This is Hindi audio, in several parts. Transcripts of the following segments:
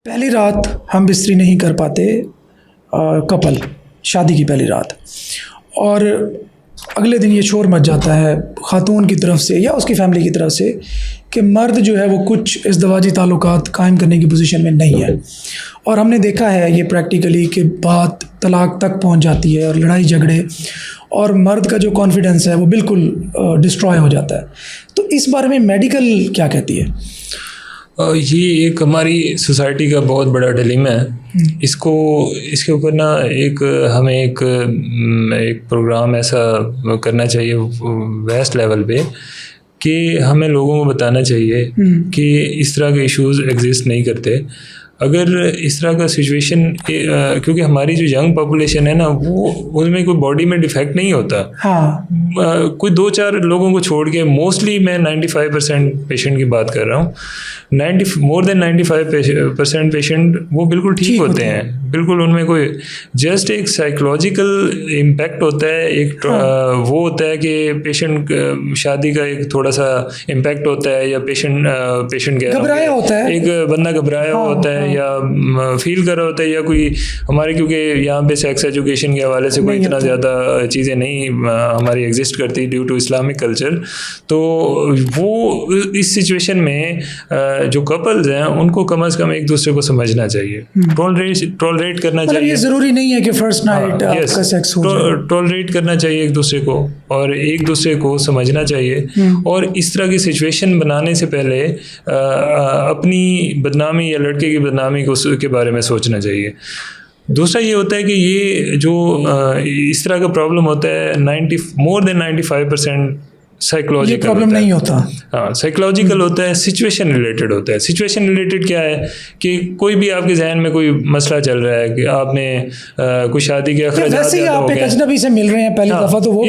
पहली रात हम बिस्तरी नहीं कर पाते, कपल शादी की पहली रात, और अगले दिन ये शोर मच जाता है ख़ातून की तरफ से या उसकी फ़ैमिली की तरफ से कि मर्द जो है वो कुछ इज़्दवाजी ताल्लुकात कायम करने की पोजीशन में नहीं है। और हमने देखा है ये प्रैक्टिकली कि बात तलाक तक पहुंच जाती है और लड़ाई झगड़े, और मर्द का जो कॉन्फिडेंस है वो बिल्कुल डिस्ट्रॉय हो जाता है। तो इस बारे में मेडिकल क्या कहती है? ये एक हमारी सोसाइटी का बहुत बड़ा डिलेमा है। इसके ऊपर ना हमें एक प्रोग्राम ऐसा करना चाहिए वेस्ट लेवल पे कि हमें लोगों को बताना चाहिए कि इस तरह के इश्यूज़ एग्जिस्ट नहीं करते। अगर इस तरह का सिचुएशन, क्योंकि हमारी जो यंग पॉपुलेशन है ना, वो उसमें कोई बॉडी में डिफेक्ट नहीं होता। हाँ। कोई 2-4 लोगों को छोड़ के मोस्टली मैं 95% पेशेंट की बात कर रहा हूँ। मोर देन 95% पेशेंट वो बिल्कुल ठीक होते हैं। बिल्कुल उनमें कोई जस्ट एक साइकोलॉजिकल इम्पैक्ट होता है, एक वो होता है कि पेशेंट शादी का एक थोड़ा सा इम्पैक्ट होता है, या पेशेंट घबराया होता है, एक बंदा घबराया होता है या फील कर रहा होता है, या कोई हमारे, क्योंकि यहाँ पे सेक्स एजुकेशन के हवाले से कोई इतना ज़्यादा चीज़ें नहीं हमारी एग्जिस्ट करती ड्यू टू इस्लामिक कल्चर। तो वो इस सिचुएशन में जो कपल्स हैं उनको कम से कम एक दूसरे को समझना चाहिए, टॉलरेट करना चाहिए। ये ज़रूरी नहीं है कि फर्स्ट नाइट आपका सेक्स हो जाए। टॉलरेट करना चाहिए एक दूसरे को, और एक दूसरे को समझना चाहिए। और इस तरह की सिचुएशन बनाने से पहले अपनी बदनामी या लड़के की बदनामी के बारे में सोचना चाहिए। दूसरा ये होता है कि ये जो इस तरह का प्रॉब्लम होता है, मोर देन 95% साइकोलॉजिकल प्रॉब्लम नहीं होता। हाँ, साइकोलॉजिकल होता है, सिचुएशन रिलेटेड होता है। सिचुएशन रिलेटेड क्या है कि कोई भी आपके जहन में कोई मसला चल रहा है कि आपने कोई शादी के अखराजात वैसे ही आप एक अजनबी से मिल रहे हैं पहली दफा, तो वो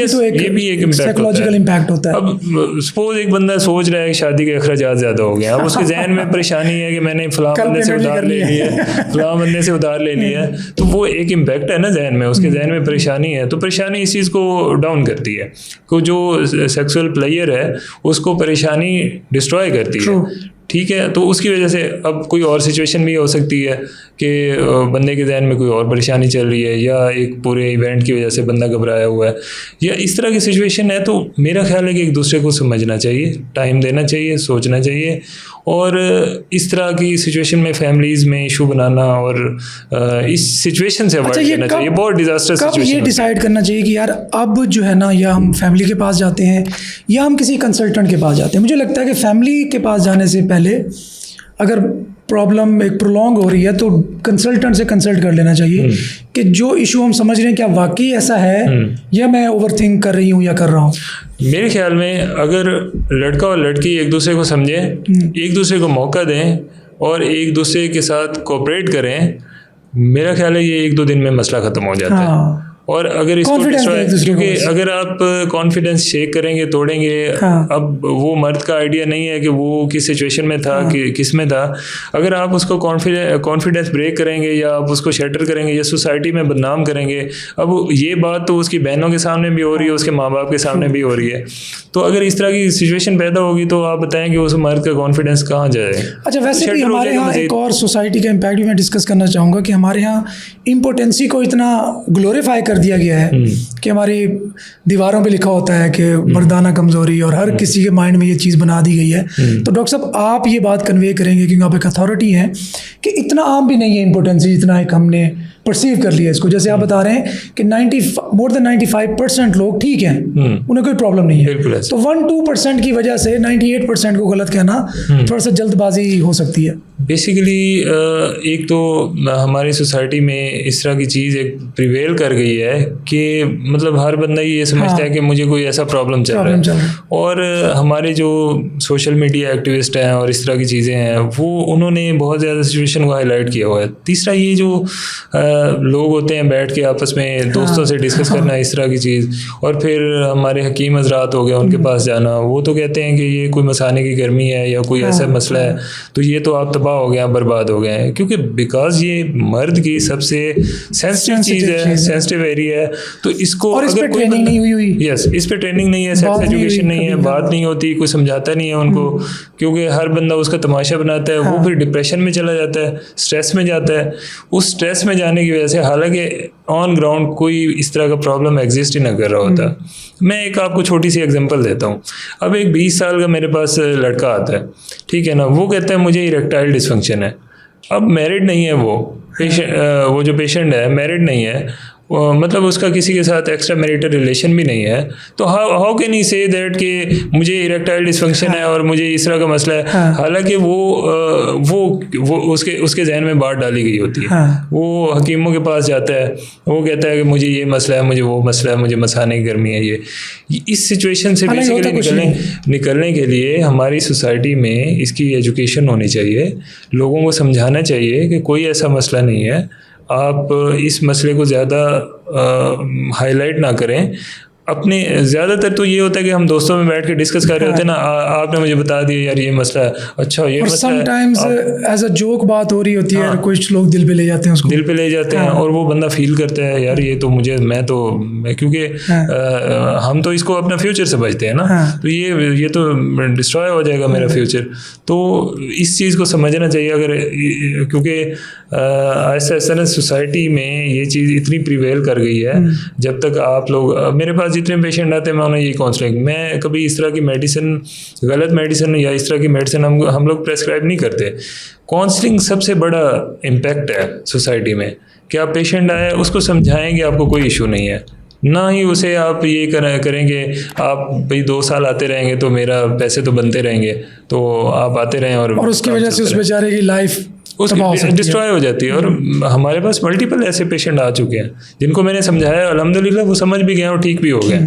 भी एक साइकोलॉजिकल इम्पैक्ट होता है। अब सपोज एक बंदा सोच रहा है कि शादी के अखराजात ज्यादा हो गए, अब उसके जहन में परेशानी है कि मैंने फलां बंदे से उधार ले लिया है, फलां बंदे से उधार ले लिया है, तो वो एक इम्पैक्ट है ना जहन में, उसके जहन में परेशानी है। तो परेशानी इस चीज़ को डाउन करती है, को जो सेक्सुअल प्लेयर है उसको परेशानी डिस्ट्रॉय करती है। ठीक है, तो उसकी वजह से अब कोई और सिचुएशन भी हो सकती है कि बंदे के जहन में कोई और परेशानी चल रही है, या एक पूरे इवेंट की वजह से बंदा घबराया हुआ है, या इस तरह की सिचुएशन है। तो मेरा ख्याल है कि एक दूसरे को समझना चाहिए, टाइम देना चाहिए, सोचना चाहिए, और इस तरह की सिचुएशन में फैमिलीज़ में इशू बनाना और इस सिचुएशन से अवॉइड करना चाहिए। बहुत डिजास्टर सिचुएशन। ये डिसाइड करना चाहिए कि यार अब जो है ना, या हम फैमिली के पास जाते हैं या हम किसी कंसल्टेंट के पास जाते हैं। मुझे लगता है कि फैमिली के पास जाने से पहले अगर प्रॉब्लम एक प्रोलॉन्ग हो रही है तो कंसल्टेंट से कंसल्ट कर लेना चाहिए कि जो इशू हम समझ रहे हैं क्या वाकई ऐसा है, या मैं ओवरथिंक कर रही हूँ या कर रहा हूँ। मेरे ख्याल में अगर लड़का और लड़की एक दूसरे को समझें, एक दूसरे को मौका दें और एक दूसरे के साथ कोऑपरेट करें, मेरा ख्याल है ये 1-2 दिन में मसला ख़त्म हो जाता है। और अगर इसको क्योंकि अगर आप कॉन्फिडेंस शेक करेंगे, तोड़ेंगे, अब वो मर्द का आइडिया नहीं है कि वो किस सिचुएशन में था, कि किस में था। अगर आप उसको कॉन्फिडेंस ब्रेक करेंगे, या आप उसको शैटर करेंगे, या सोसाइटी में बदनाम करेंगे, अब ये बात तो उसकी बहनों के सामने भी हो रही है, उसके माँ बाप के सामने भी हो रही है। तो अगर इस तरह की सिचुएशन पैदा होगी तो आप बताएं कि उस मर्द का कॉन्फिडेंस कहाँ जाए। अच्छा, वैसे भी हमारे यहाँ एक और सोसाइटी का इम्पैक्ट भी मैं डिस्कस करना चाहूँगा कि हमारे यहाँ इम्पोर्टेंसी को इतना ग्लोरीफाई कर दिया गया है कि हमारी दीवारों पे लिखा होता है कि मर्दाना कमजोरी, और हर किसी के माइंड में ये चीज़ बना दी गई है। तो डॉक्टर साहब, आप ये बात कन्वे करेंगे क्योंकि आप एक अथॉरिटी हैं कि इतना आम भी नहीं है इम्पोर्टेंसी जितना एक हमने परसीव कर लिया इसको। जैसे आप बता रहे हैं कि मोर देन 95% लोग ठीक हैं, उन्हें कोई प्रॉब्लम नहीं है। तो 1-2% की वजह से 98% को गलत कहना थोड़ा सा जल्दबाजी हो सकती है। बेसिकली एक तो हमारी सोसाइटी में इस तरह की चीज़ एक प्रिवेल कर गई है कि मतलब हर बंदा ये समझता है कि मुझे कोई ऐसा प्रॉब्लम चल रहा है। और हमारे जो सोशल मीडिया एक्टिविस्ट हैं और इस तरह की चीज़ें हैं, वो उन्होंने बहुत ज़्यादा सिचुएशन को हाईलाइट किया हुआ है। तीसरा, ये जो लोग होते हैं बैठ के आपस में दोस्तों से डिस्कस करना इस तरह की चीज़, और फिर हमारे हकीम हजरात हो गए उनके पास जाना, वो तो कहते हैं कि ये कोई मसाने की गर्मी है या कोई ऐसा मसला है, तो ये तो आप तबाह हो गए हैं, बर्बाद हो गए हैं, क्योंकि बिकॉज ये मर्द की सबसे सेंसिटिव चीज़ है, सेंसिटिव एरिया है। तो इसको और इस पे ट्रेनिंग नहीं हुई यस, इस पे ट्रेनिंग नहीं है, सेक्स एजुकेशन नहीं है, बात नहीं होती, कोई समझाता नहीं है उनको, क्योंकि हर बंदा उसका तमाशा बनाता है। वो फिर डिप्रेशन में चला जाता है, स्ट्रेस में जाता है। उस स्ट्रेस में जाने की वजह से हालांकि ऑन ग्राउंड कोई इस तरह का प्रॉब्लम एग्जिस्ट ही ना कर रहा होता। मैं एक आपको छोटी सी एग्जांपल देता हूँ। अब एक 20 साल का मेरे पास लड़का आता है, ठीक है ना, वो कहता है मुझे इरेक्टाइल डिसफंक्शन है। अब मैरिड नहीं है वो जो पेशेंट है मैरिड नहीं है, मतलब उसका किसी के साथ एक्स्ट्रा मैरिटल रिलेशन भी नहीं है, तो how can he say that कि मुझे इरेक्टाइल डिसफंक्शन है और मुझे इस तरह का मसला है। हालांकि वो उसके जहन में बात डाली गई होती है। वो हकीमों के पास जाता है, वो कहता है कि मुझे ये मसला है, मुझे वो मसला है, मुझे मसाने की गर्मी है। ये इस सिचुएशन से बेसिकली निकलने के लिए हमारी सोसाइटी में इसकी एजुकेशन होनी चाहिए, लोगों को समझाना चाहिए कि कोई ऐसा मसला नहीं है, आप इस मसले को ज़्यादा हाईलाइट ना करें। अपने ज़्यादातर तो ये होता है कि हम दोस्तों में बैठ के डिस्कस कर रहे होते हैं ना, आपने मुझे बता दिया यार ये मसला है, अच्छा ये मसला है, समटाइम्स एज अ जोक बात हो रही होती है, कुछ लोग दिल पे ले जाते हैं उसको, दिल पे ले जाते हैं, और वो बंदा फील करता है यार ये तो मुझे क्योंकि हम तो इसको अपना फ्यूचर समझते हैं ना, तो ये तो डिस्ट्रॉय हो जाएगा मेरा फ्यूचर। तो इस चीज़ को समझना चाहिए, अगर क्योंकि ऐसा ऐसा ना सोसाइटी में ये चीज़ इतनी प्रिवेल कर गई है। जब तक आप लोग, मेरे पास जितने पेशेंट आते हैं मैं उन्हें यही काउंसलिंग, मैं कभी इस तरह की मेडिसिन, गलत मेडिसिन या इस तरह की मेडिसिन हम लोग प्रेस्क्राइब नहीं करते। काउंसलिंग सबसे बड़ा इम्पैक्ट है सोसाइटी में, कि आप पेशेंट आए उसको समझाएंगे आपको कोई इशू नहीं है, ना ही उसे आप ये करेंगे आप भाई 2 साल आते रहेंगे तो मेरा पैसे तो बनते रहेंगे, तो आप आते रहें और उसकी वजह से उस बेचारे की लाइफ डिस्ट्रॉय हो जाती है। और हमारे पास मल्टीपल ऐसे पेशेंट आ चुके हैं जिनको मैंने समझाया, अल्हम्दुलिल्लाह वो समझ भी गए और ठीक भी हो गए।